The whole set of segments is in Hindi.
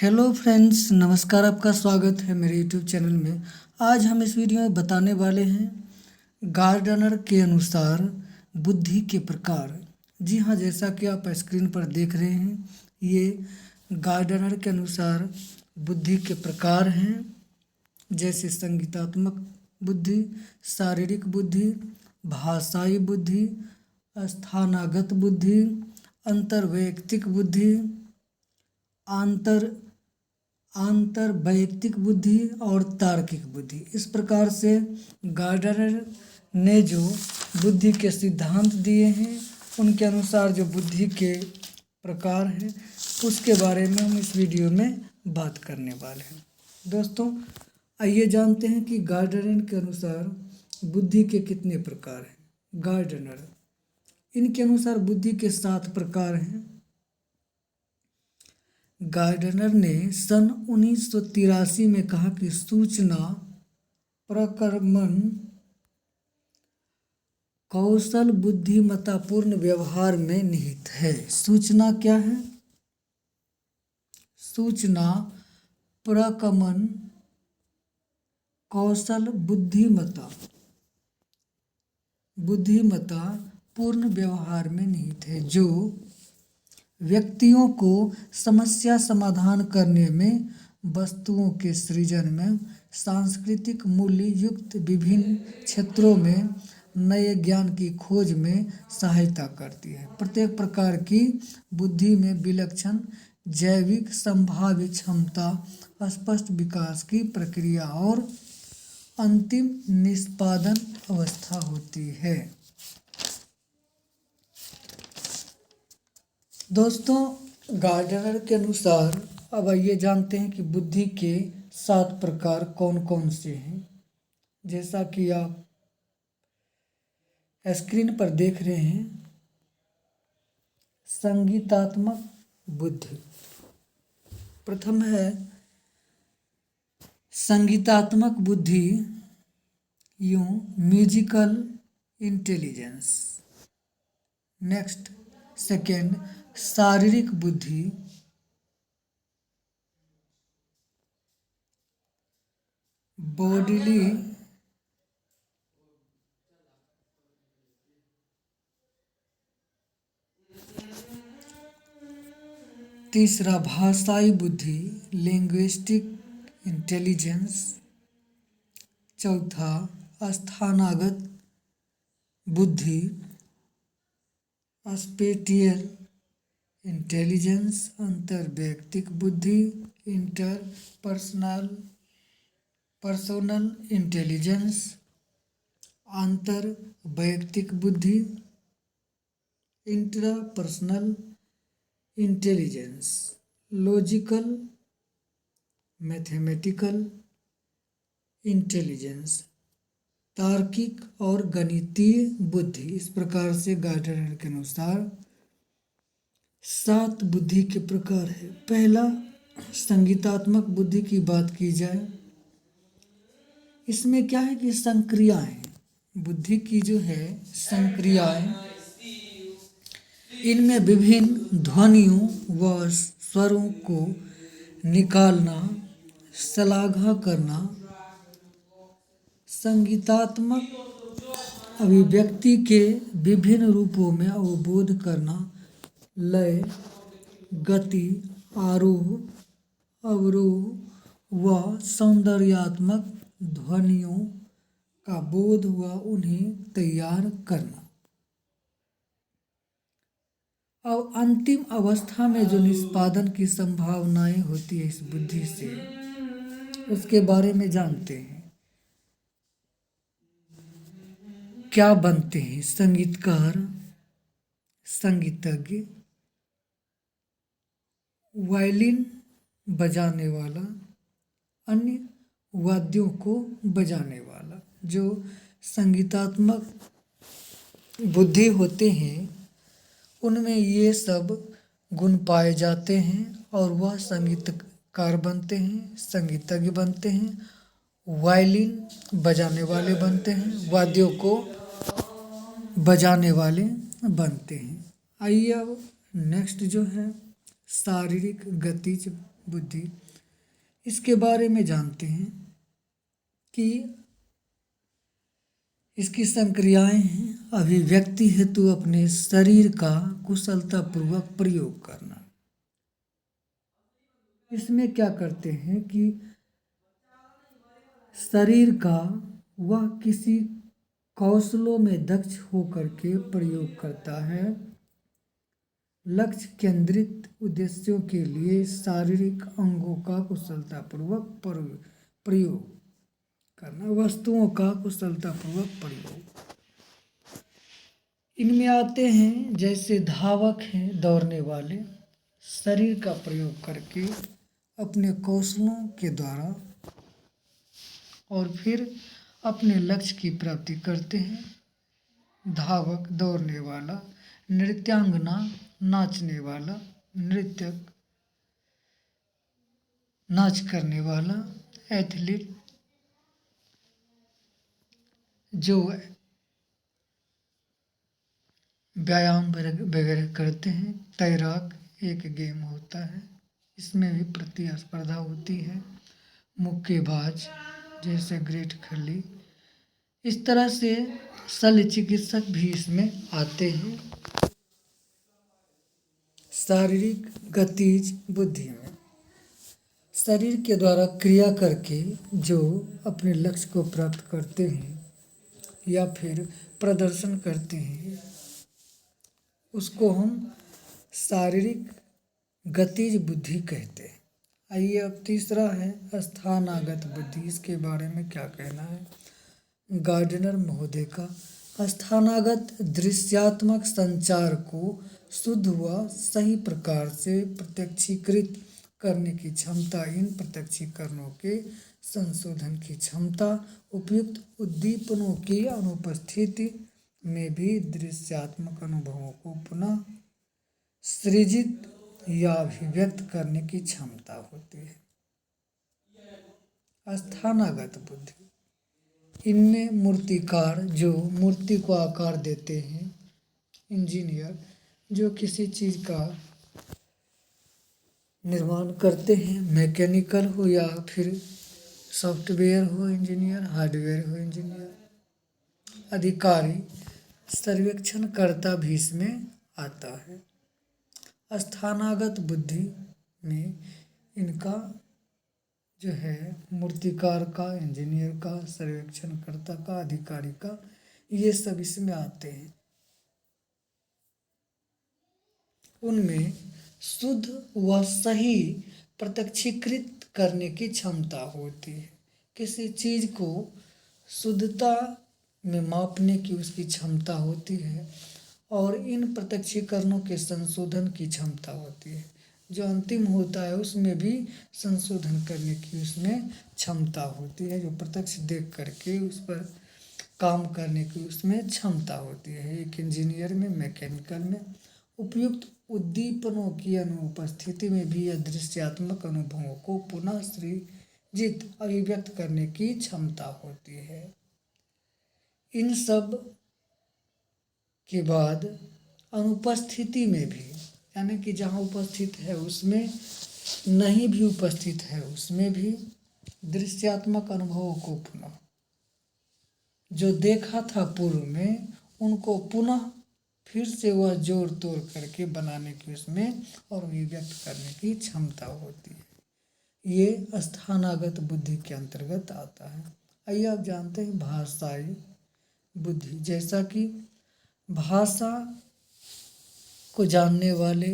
हेलो फ्रेंड्स, नमस्कार। आपका स्वागत है मेरे यूट्यूब चैनल में। आज हम इस वीडियो में बताने वाले हैं गार्डनर के अनुसार बुद्धि के प्रकार। जी हाँ, जैसा कि आप स्क्रीन पर देख रहे हैं, ये गार्डनर के अनुसार बुद्धि के प्रकार हैं, जैसे संगीतात्मक बुद्धि, शारीरिक बुद्धि, भाषाई बुद्धि, स्थानागत बुद्धि, अंतर्वैयक्तिक बुद्धि, आंतर आंतर वैयक्तिक बुद्धि और तार्किक बुद्धि। इस प्रकार से गार्डनर ने जो बुद्धि के सिद्धांत दिए हैं, उनके अनुसार जो बुद्धि के प्रकार हैं, उसके बारे में हम इस वीडियो में बात करने वाले हैं। दोस्तों, आइए जानते हैं कि गार्डनर के अनुसार बुद्धि के कितने प्रकार हैं। गार्डनर, इनके अनुसार बुद्धि के 7 प्रकार हैं। गार्डनर ने सन 1983 में कहा कि सूचना प्रक्रमण कौशल बुद्धिमत्तापूर्ण व्यवहार में निहित है। सूचना क्या है? सूचना प्रक्रमण कौशल बुद्धिमत्ता पूर्ण व्यवहार में निहित है, जो व्यक्तियों को समस्या समाधान करने में, वस्तुओं के सृजन में, सांस्कृतिक मूल्य युक्त विभिन्न क्षेत्रों में नए ज्ञान की खोज में सहायता करती है। प्रत्येक प्रकार की बुद्धि में विलक्षण जैविक संभावित क्षमता, स्पष्ट विकास की प्रक्रिया और अंतिम निष्पादन अवस्था होती है। दोस्तों, गार्डनर के अनुसार अब आइए जानते हैं कि बुद्धि के 7 प्रकार कौन कौन से हैं। जैसा कि आप स्क्रीन पर देख रहे हैं, संगीतात्मक बुद्धि। प्रथम है संगीतात्मक बुद्धि, म्यूजिकल इंटेलिजेंस। नेक्स्ट, सेकेंड, शारीरिक बुद्धि, बॉडीली तीसरा, भाषाई बुद्धि, लिंग्विस्टिक इंटेलिजेंस। चौथा, स्थानागत बुद्धि, स्पेटियल इंटेलिजेंस। अंतर्वैयक्तिक बुद्धि, पर्सोनल इंटेलिजेंस। अंतर्वैयक्तिक बुद्धि, intrapersonal intelligence. Logical mathematical intelligence, तार्किक और गणितीय बुद्धि। इस प्रकार से गार्डनर के अनुसार 7 बुद्धि के प्रकार है। पहला, संगीतात्मक बुद्धि की बात की जाए, इसमें क्या है कि संक्रियाएं, बुद्धि की जो है संक्रियाएं, इनमें विभिन्न ध्वनियों व स्वरों को निकालना, श्लाघा करना, संगीतात्मक अभिव्यक्ति के विभिन्न रूपों में अवबोध करना, लय, गति, आरोह, अवरोह व सौंदर्यात्मक ध्वनियों का बोध व उन्हें तैयार करना। और अंतिम अवस्था में जो निष्पादन की संभावनाएं होती है इस बुद्धि से, उसके बारे में जानते हैं। क्या बनते हैं? संगीतकार, संगीतज्ञ, वायलिन बजाने वाला, अन्य वाद्यों को बजाने वाला। जो संगीतात्मक बुद्धि होते हैं, उनमें ये सब गुण पाए जाते हैं और वह संगीतकार बनते हैं, संगीतज्ञ बनते हैं, वायलिन बजाने वाले बनते हैं, वाद्यों को बजाने वाले बनते हैं। आइए अब नेक्स्ट जो है शारीरिक गतिज बुद्धि, इसके बारे में जानते हैं कि इसकी संक्रियाएं हैं। अभिव्यक्ति हेतु अपने शरीर का कुशलतापूर्वक प्रयोग करना। इसमें क्या करते हैं कि शरीर का वह किसी कौशलों में दक्ष होकर के प्रयोग करता है। लक्ष्य केंद्रित उद्देश्यों के लिए शारीरिक अंगों का कुशलतापूर्वक प्रयोग करना, वस्तुओं का कुशलतापूर्वक प्रयोग। इनमें आते हैं जैसे धावक हैं, दौड़ने वाले, शरीर का प्रयोग करके अपने कौशलों के द्वारा और फिर अपने लक्ष्य की प्राप्ति करते हैं। धावक, दौड़ने वाला, नृत्यांगना, नाचने वाला, नृत्यक, नाच करने वाला, एथलीट जो व्यायाम वगैरह करते हैं। तैराक एक गेम होता है, इसमें भी प्रतिस्पर्धा होती है। मुक्केबाज जैसे ग्रेट खली, इस तरह से शल्य चिकित्सक भी इसमें आते हैं। शारीरिक गतिज बुद्धि में शरीर के द्वारा क्रिया करके जो अपने लक्ष्य को प्राप्त करते हैं या फिर प्रदर्शन करते हैं, उसको हम शारीरिक गतिज बुद्धि कहते हैं। आइए अब तीसरा है स्थानागत बुद्धि। इसके बारे में क्या कहना है गार्डनर महोदय का। स्थानागत दृश्यात्मक संचार को शुद्ध व सही प्रकार से प्रत्यक्षीकृत करने की क्षमता, इन प्रत्यक्षीकरणों के संशोधन की क्षमता, उपयुक्त उद्दीपनों की अनुपस्थिति में भी दृश्यात्मक अनुभवों को पुनः सृजित या अभिव्यक्त करने की क्षमता होती है। स्थानागत बुद्धि, इनमें मूर्तिकार जो मूर्ति को आकार देते हैं, इंजीनियर जो किसी चीज़ का निर्माण करते हैं, मैकेनिकल हो या फिर सॉफ्टवेयर हो इंजीनियर, हार्डवेयर हो इंजीनियर, अधिकारी, सर्वेक्षणकर्ता भी इसमें आता है। स्थानागत बुद्धि में इनका जो है मूर्तिकार का, इंजीनियर का, सर्वेक्षणकर्ता का, अधिकारी का, ये सब इसमें आते हैं। उनमें शुद्ध व सही प्रत्यक्षीकृत करने की क्षमता होती है। किसी चीज़ को शुद्धता में मापने की उसकी क्षमता होती है और इन प्रत्यक्षीकरणों के संशोधन की क्षमता होती है। जो अंतिम होता है उसमें भी संशोधन करने की उसमें क्षमता होती है। जो प्रत्यक्ष देख करके उस पर काम करने की उसमें क्षमता होती है। एक इंजीनियर में, मैकेनिकल में उपयुक्त उद्दीपनों की अनुपस्थिति में भी अदृश्यात्मक अनुभवों को पुनः सृजित, अभिव्यक्त करने की क्षमता होती है। इन सब के बाद अनुपस्थिति में भी, यानी कि जहाँ उपस्थित है उसमें, नहीं भी उपस्थित है उसमें भी दृश्यात्मक अनुभवों को पुनः, जो देखा था पूर्व में, उनको पुनः फिर से वह जोड़ तोड़ करके बनाने की उसमें और अभिव्यक्त करने की क्षमता होती है। ये स्थानागत बुद्धि के अंतर्गत आता है। आइए आप जानते हैं भाषाई बुद्धि। जैसा कि भाषा को जानने वाले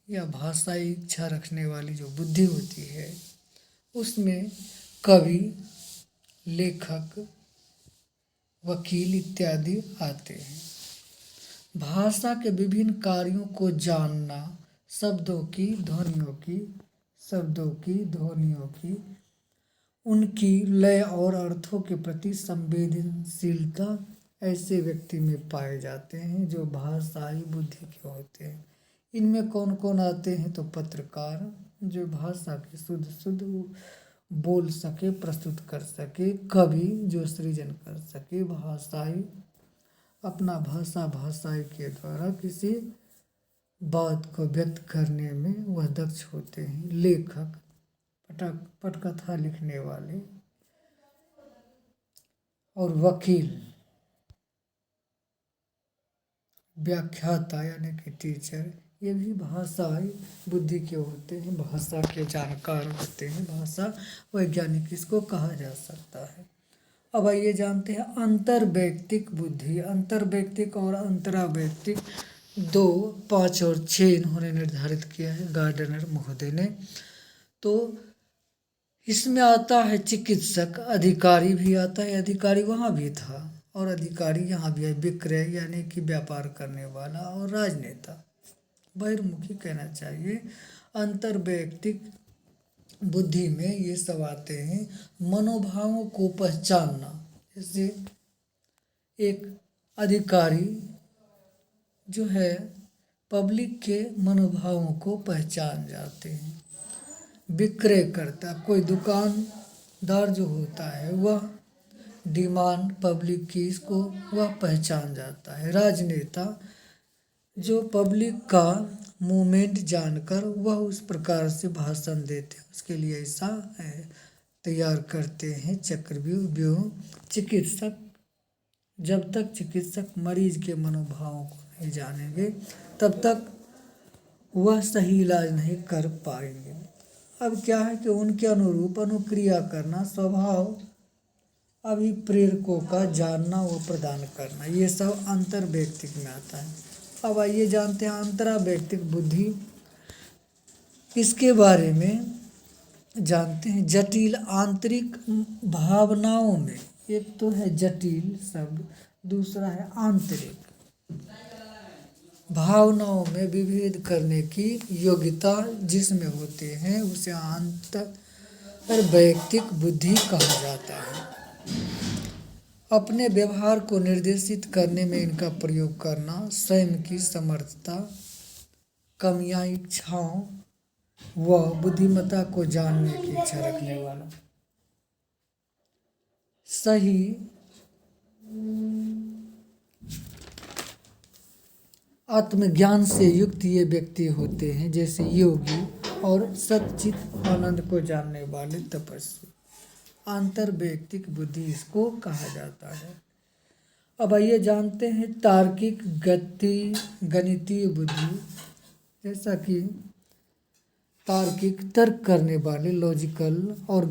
या भाषाई इच्छा रखने वाली जो बुद्धि होती है, उसमें कवि, लेखक, वकील इत्यादि आते हैं। भाषा के विभिन्न कार्यों को जानना, शब्दों की, ध्वनियों की, उनकी लय और अर्थों के प्रति संवेदनशीलता ऐसे व्यक्ति में पाए जाते हैं जो भाषाई बुद्धि के होते हैं। इनमें कौन कौन आते हैं तो पत्रकार जो भाषा की शुद्ध बोल सके, प्रस्तुत कर सके, कवि जो सृजन कर सके, भाषाई अपना भाषाई के द्वारा किसी बात को व्यक्त करने में वह दक्ष होते हैं, लेखक पटकथा लिखने वाले और वकील, व्याख्याता यानी कि टीचर, ये भी भाषाई बुद्धि के होते हैं, भाषा के जानकार होते हैं, भाषा वैज्ञानिक इसको कहा जा सकता है। अब आइए जानते हैं अंतर्वैयक्तिक बुद्धि। अंतर्वैयक्तिक और अंतरावैयक्तिक 2, 5 और 6 इन्होंने निर्धारित किया है गार्डनर महोदय ने। तो इसमें आता है चिकित्सक, अधिकारी भी आता है, अधिकारी वहाँ भी था और अधिकारी यहाँ भी है, विक्रय यानी कि व्यापार करने वाला, और राजनेता, बहिर्मुखी कहना चाहिए। अंतर्वैयक्तिक बुद्धि में ये सब आते हैं मनोभावों को पहचानना। जैसे एक अधिकारी जो है पब्लिक के मनोभावों को पहचान जाते हैं। विक्रय करता, कोई दुकानदार जो होता है वह डिमांड पब्लिक की इसको वह पहचान जाता है। राजनेता जो पब्लिक का मूवमेंट जानकर वह उस प्रकार से भाषण देते हैं, उसके लिए ऐसा तैयार करते हैं चक्रव्यूह। चिकित्सक, जब तक चिकित्सक मरीज के मनोभावों को नहीं जानेंगे तब तक वह सही इलाज नहीं कर पाएंगे। अब क्या है कि उनके अनुरूप अनुक्रिया करना, स्वभाव अभिप्रेरकों का जानना व प्रदान करना, ये सब अंतर्वैयक्तिक में आता है। अब आइए जानते हैं अंतरावैयक्तिक बुद्धि। इसके बारे में जानते हैं। जटिल आंतरिक भावनाओं में, एक तो है जटिल शब्द, दूसरा है आंतरिक भावनाओं में विभेद करने की योग्यता जिसमें होते हैं उसे अंतर्वैयक्तिक बुद्धि कहा जाता है। अपने व्यवहार को निर्देशित करने में इनका प्रयोग करना, स्वयं की समर्थता, कमियां, इच्छाओं व बुद्धिमत्ता को जानने की इच्छा रखने वाला, सही आत्मज्ञान से युक्त ये व्यक्ति होते हैं, जैसे योगी और सच्चित आनंद को जानने वाले तपस्वी। अंतर्वैयक्तिक बुद्धि इसको कहा जाता है। अब आइए जानते हैं तार्किक गणितीय बुद्धि। जैसा कि तार्किक तर्क करने वाले, लॉजिकल, और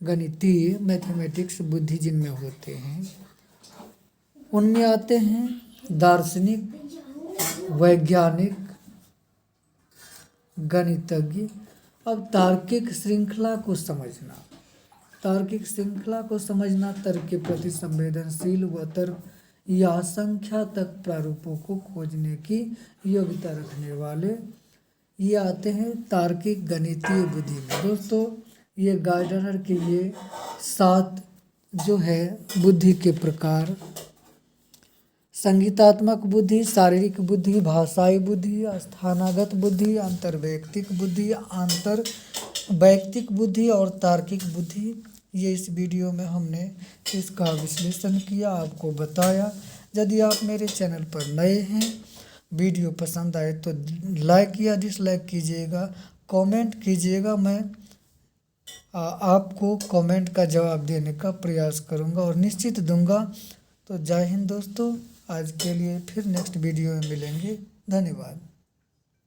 गणितीय मैथमेटिक्स बुद्धि जिनमें होते हैं, उनमें आते हैं दार्शनिक, वैज्ञानिक, गणितज्ञ। अब तार्किक श्रृंखला को समझना, तार्किक श्रृंखला को समझना, तर्क के प्रति संवेदनशील व तर्क या संख्या तक प्रारूपों को खोजने की योग्यता रखने वाले, ये आते हैं तार्किक गणितीय बुद्धि में। दोस्तों, ये गार्डनर के ये 7 जो है बुद्धि के प्रकार: संगीतात्मक बुद्धि, शारीरिक बुद्धि, भाषाई बुद्धि, स्थानागत बुद्धि, अंतर्वैयक्तिक बुद्धि, अंतर्वैयक्तिक बुद्धि और तार्किक बुद्धि। ये इस वीडियो में हमने इसका विश्लेषण किया, आपको बताया। यदि आप मेरे चैनल पर नए हैं, वीडियो पसंद आए तो लाइक या डिसलाइक कीजिएगा, कमेंट कीजिएगा। मैं आपको कमेंट का जवाब देने का प्रयास करूंगा और निश्चित दूंगा। तो जय हिंद दोस्तों, आज के लिए फिर नेक्स्ट वीडियो में मिलेंगे। धन्यवाद।